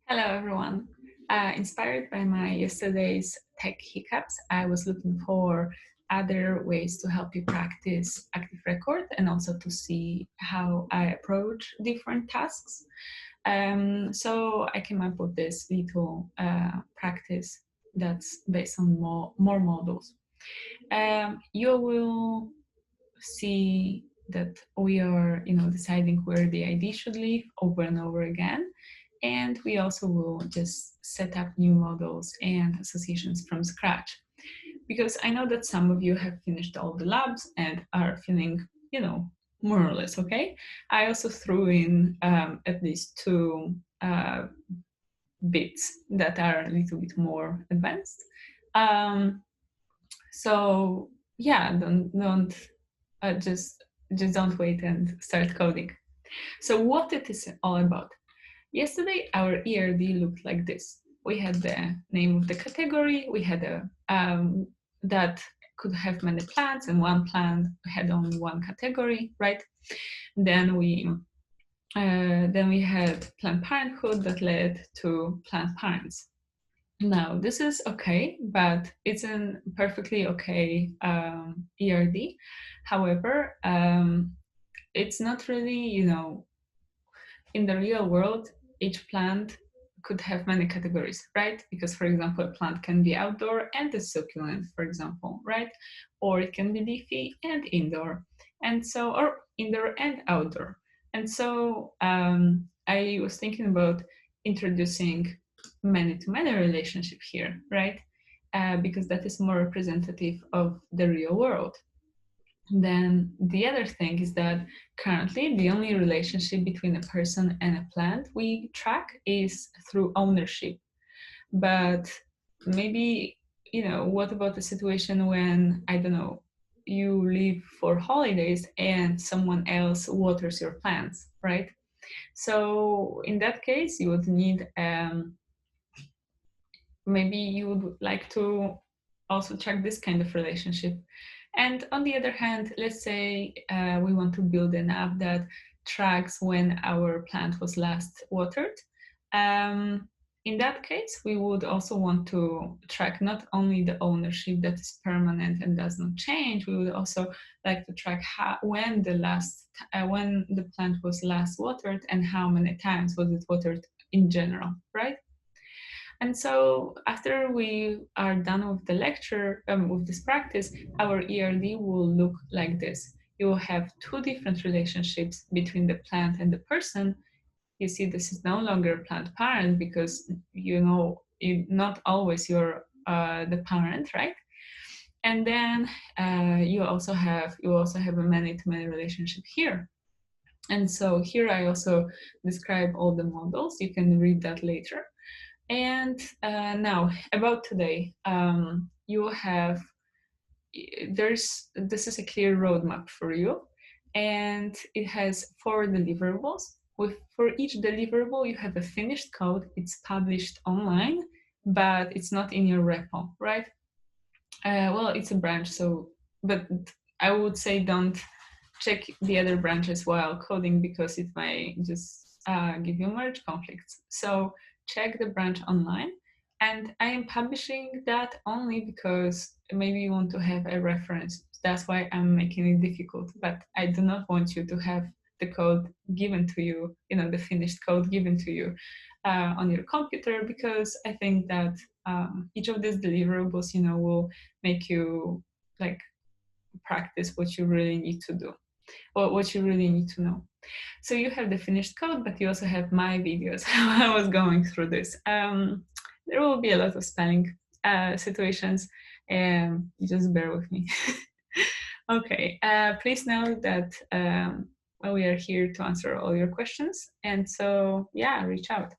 Hello, everyone. Inspired by my yesterday's tech hiccups, I was looking for other ways to help you practice active record and also to see how I approach different tasks. So I came up with this little practice that's based on more models. You will see that we are, deciding where the ID should live over and over again. And we also will just set up new models and associations from scratch. Because I know that some of you have finished all the labs and are feeling, more or less okay. I also threw in at least two bits that are a little bit more advanced. Um, so yeah, don't just don't wait and start coding. So what it is all about? Yesterday, our ERD looked like this. We had the name of the category. We had a that could have many plants, and one plant had only one category, right? Then we had Planned Parenthood that led to Planned Parents. Now, this is okay, but it's a perfectly okay ERD. However, it's not really, in the real world, each plant could have many categories, right? Because, for example, a plant can be outdoor and a succulent, for example, right? Or it can be leafy and indoor, and so, or indoor and outdoor. And so I was thinking about introducing many to many relationship here, right? Because that is more representative of the real world. Then the other thing is that currently the only relationship between a person and a plant we track is through ownership. But maybe, what about the situation when, I don't know, you leave for holidays and someone else waters your plants, right? So in that case, you would need, maybe you would like to also check this kind of relationship. And on the other hand, let's say we want to build an app that tracks when our plant was last watered. Um, in that case, we would also want to track not only the ownership that is permanent and does not change. We would also like to track when the plant was last watered and how many times was it watered in general, right? And so after we are done with the lecture, with this practice, our ERD will look like this. You will have two different relationships between the plant and the person. You see, this is no longer plant parent because not always you're the parent, right? And then you also have a many-to-many relationship here. And so here I also describe all the models. You can read that later. And now about today, you have this is a clear roadmap for you, and it has 4 deliverables. For each deliverable, you have a finished code. It's published online, but it's not in your repo, right? Well, it's a branch, so but I would say don't check the other branches while coding because it might just give you merge conflicts. So check the branch online. And I am publishing that only because maybe you want to have a reference. That's why I'm making it difficult. But I do not want you to have the code given to you, the finished code given to you on your computer, because I think that each of these deliverables, will make you like practice what you really need to do or what you really need to know. So you have the finished code, but you also have my videos how I was going through this. There will be a lot of spelling situations, and just bear with me. Okay, please know that we are here to answer all your questions, and so yeah, reach out.